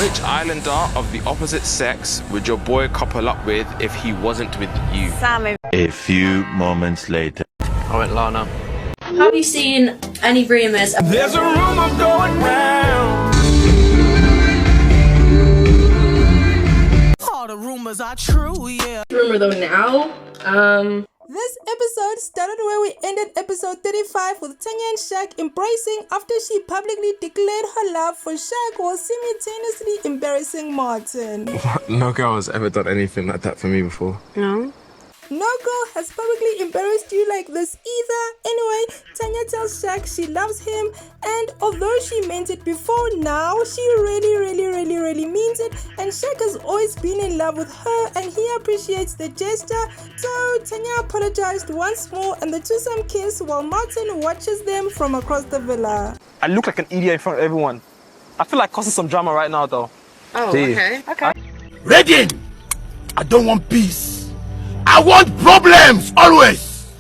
Which islander of the opposite sex would your boy couple up with if he wasn't with you? Sam. A few moments later. I went Lana. Have you seen any rumours? There's a rumor going round. All the rumors are true, yeah. Rumour though now. This episode started where we ended episode 35 with Tanya and Shaq embracing after she publicly declared her love for Shaq while simultaneously embarrassing Martin. No girl has ever done anything like that for me before. No. No girl has publicly embarrassed you like this either. Anyway, Tanya tells Shaq she loves him, and although she meant it before, now she really means it, and Shaq has always been in love with her and he appreciates the gesture. So Tanya apologized once more and the twosome kiss while Martin watches them from across the villa. I look like an idiot in front of everyone. I feel like causing some drama right now though. Oh, okay. Reading! I don't want peace. I want problems, always!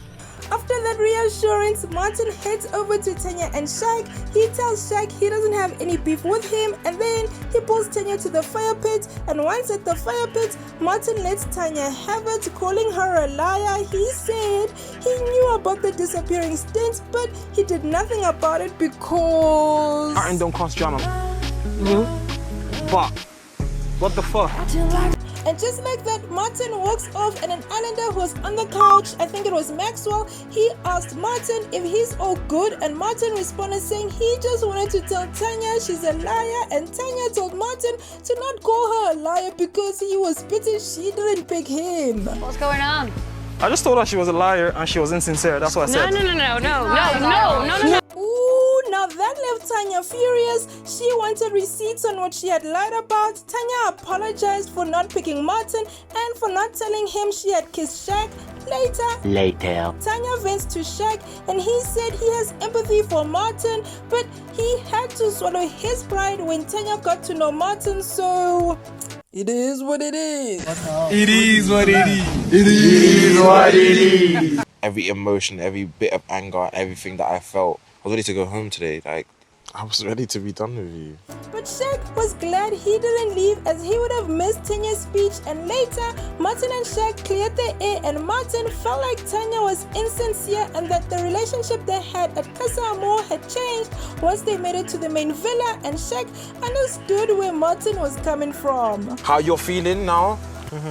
After that reassurance, Martin heads over to Tanya and Shaq. He tells Shaq he doesn't have any beef with him, and then he pulls Tanya to the fire pit, and once at the fire pit, Martin lets Tanya have it, calling her a liar. He said he knew about the disappearing stint, but he did nothing about it because... Aaron don't cause drama. But, what the fuck? And just like that, Martin walks off, and an islander who's on the couch, I think it was Maxwell, he asked Martin if he's all good, and Martin responded saying he just wanted to tell Tanya she's a liar, and Tanya told Martin to not call her a liar because he was pissed she didn't pick him. What's going on? I just told her she was a liar and she was insincere. That's what I said. No. Ooh, now that left Tanya furious. She wanted receipts on what she had lied about. Tanya apologized for not picking Martin and for not telling him she had kissed Shaq. Later, Tanya vents to Shaq and he said he has empathy for Martin, but he had to swallow his pride when Tanya got to know Martin, so... it is what it is. It is what it is. It is what it is. Every emotion, every bit of anger, everything that I felt, I was ready to go home today. Like, I was ready to be done with you. But Shaq was glad he didn't leave as he would have missed Tanya's speech, and later, Martin and Shaq cleared the air and Martin felt like Tanya was insincere and that the relationship they had at Casa Amor had changed once they made it to the main villa, and Shaq understood where Martin was coming from. How you're feeling now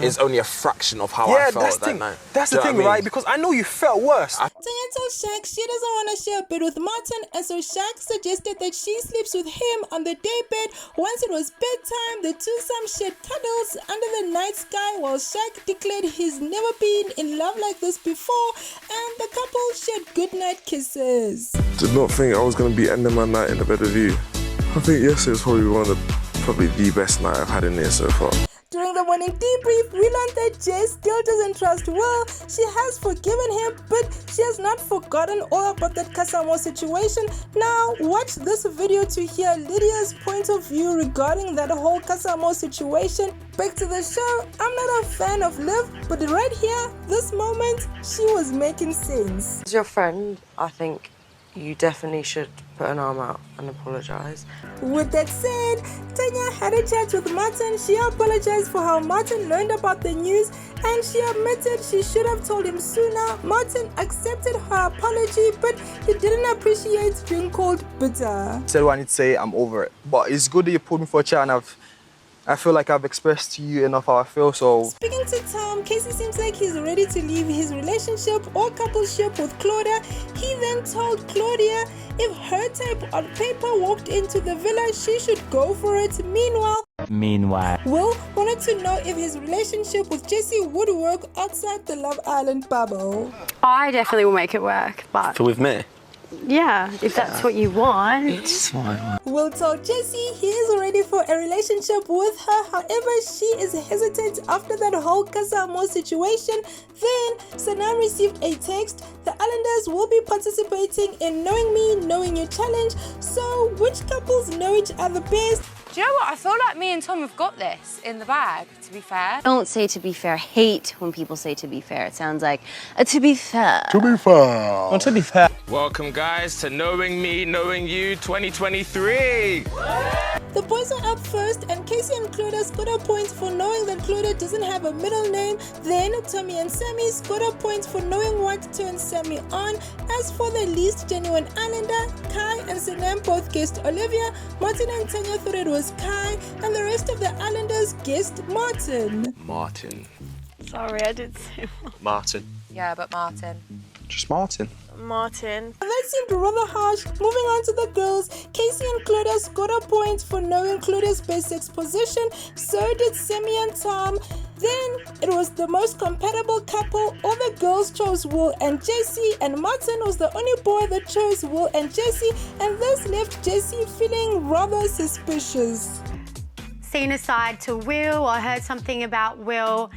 is only a fraction of how I felt that night. That's the thing, right? Because I know you felt worse. Tanya tells Shaq she doesn't want to share a bed with Martin, and so Shaq suggested that she sleeps with him on the daybed. Once it was bedtime, the twosome shared cuddles under the night sky while Shaq declared he's never been in love like this before, and the couple shared goodnight kisses. Did not think I was going to be ending my night in the bed with you. I think yesterday was probably the best night I've had in here so far. During the morning debrief, we learned that Jess still doesn't trust Will. She has forgiven him, but she has not forgotten all about that Casa Amor situation. Now, watch this video to hear Lydia's point of view regarding that whole Casa Amor situation. Back to the show, I'm not a fan of Liv, but right here, this moment, she was making sense. As your friend, I think you definitely should put an arm out and apologise. With that said, Tanya had a chat with Martin. She apologized for how Martin learned about the news and she admitted she should have told him sooner. Martin accepted her apology, but he didn't appreciate being called bitter. I said what I need to say, I'm over it. But it's good that you pulled me for a chat and I feel like I've expressed to you enough how I feel, so... Speaking to Tom, Casey seems like he's ready to leave his relationship or coupleship with Claudia. He then told Claudia if her type on paper walked into the villa, she should go for it. Meanwhile, Will wanted to know if his relationship with Jesse would work outside the Love Island bubble. I definitely will make it work, but... So with me? Yeah, if that's what you want. It's fine. Will told Jessie he is ready for a relationship with her. However, she is hesitant after that whole Casa Amor situation. Then, Sanam received a text. The Islanders will be participating in Knowing Me, Knowing You challenge. So, which couples know each other best? Do you know what? I feel like me and Tom have got this in the bag, to be fair. Don't say to be fair. Hate when people say to be fair. It sounds like to be fair. To be fair. Not to be fair. Welcome, guys, to Knowing Me, Knowing You 2023. The boys are up first, and Casey Casey and Claudia scored a point for knowing that Claudia doesn't have a middle name. Then Tommy and Sammy scored a point for knowing what turned Sammy on. As for the least genuine islander, Kai and Sinem both guessed Olivia. Martin and Tanya thought it was Kai, and the rest of the islanders guessed Martin. Martin. Sorry, I did say Martin. Yeah, but Martin. Just Martin. Martin. That seemed rather harsh. Moving on to the girls, Casey and Claudia scored a point for knowing Claudia's best sex position. So did Sammy and Tom. Then it was the most compatible couple. All the girls chose Will and Jesse, and Martin was the only boy that chose Will and Jesse, and this left Jesse feeling rather suspicious. Seen aside to Will, I heard something about Will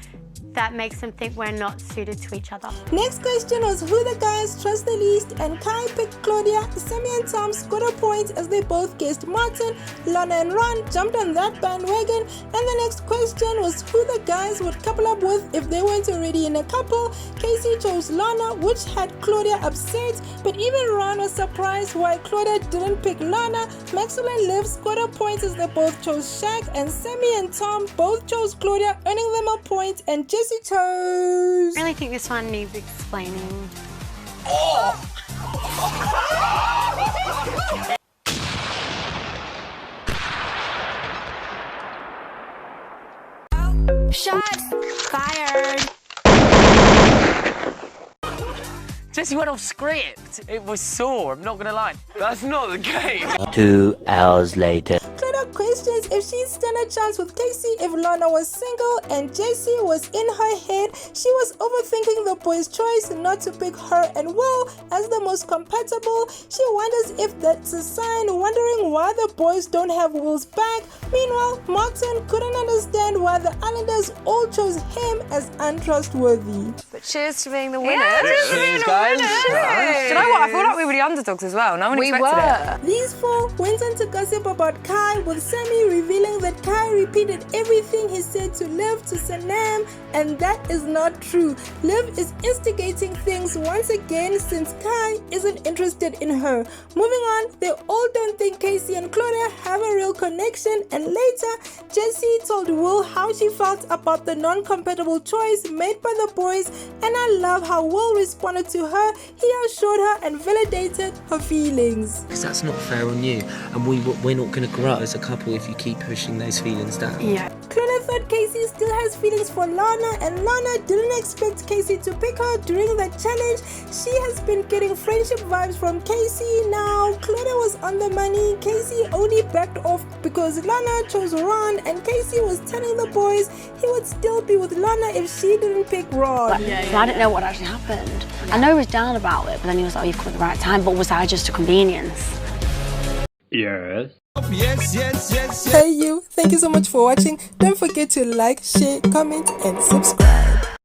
that makes them think we're not suited to each other. Next question was who the guys trust the least, and Kai picked Claudia. Sammy and Tom scored a point as they both guessed Martin. Lana and Ron jumped on that bandwagon, and the next question was who the guys would couple up with if they weren't already in a couple. Casey chose Lana, which had Claudia upset, but even Ron was surprised why Claudia didn't pick Lana. Maxwell and Liv scored a point as they both chose Shaq, and Sammy and Tom both chose Claudia, earning them a point, and Jesse chose. I really think this one needs explaining. Shots fired. Jesse went off script. It was sore, I'm not gonna lie. That's not the case. 2 hours later. Claudia questions if she'd stand a chance with Casey if Lana was single, and Jessie was in her head. She was overthinking the boys' choice not to pick her and Will as the most compatible. She wonders if that's a sign, wondering why the boys don't have Will's back. Meanwhile, Martin couldn't understand why the Islanders all chose him as untrustworthy. But cheers to being the winner. Yeah, Cheers, guys. Do you know what? I feel like we were the underdogs as well. No one expected it. These four went on to gossip about Kai, with Sammy revealing that Kai repeated everything he said to Liv to Sanam, and that is not true. Liv is instigating things once again since Kai isn't interested in her. Moving on, they all don't think Casey and Claudia have a real connection, and later, Jessie told Will how she felt about the non-compatible choice made by the boys, and I love how Will responded to her. He assured her and validated her feelings. Because that's not fair on you, and we're not going to grow as a couple if you keep pushing those feelings down. Yeah. Claudia thought Casey still has feelings for Lana, and Lana didn't expect Casey to pick her during that challenge. She has been getting friendship vibes from Casey now. Claudia was on the money. Casey only backed off because Lana chose Ron, and Casey was telling the boys he would still be with Lana if she didn't pick Ron. So I didn't know what actually happened. I know he was down about it, but then he was like, oh, you've come at the right time, but was that just a convenience? Yes. Hey you, thank you so much for watching. Don't forget to like, share, comment and subscribe.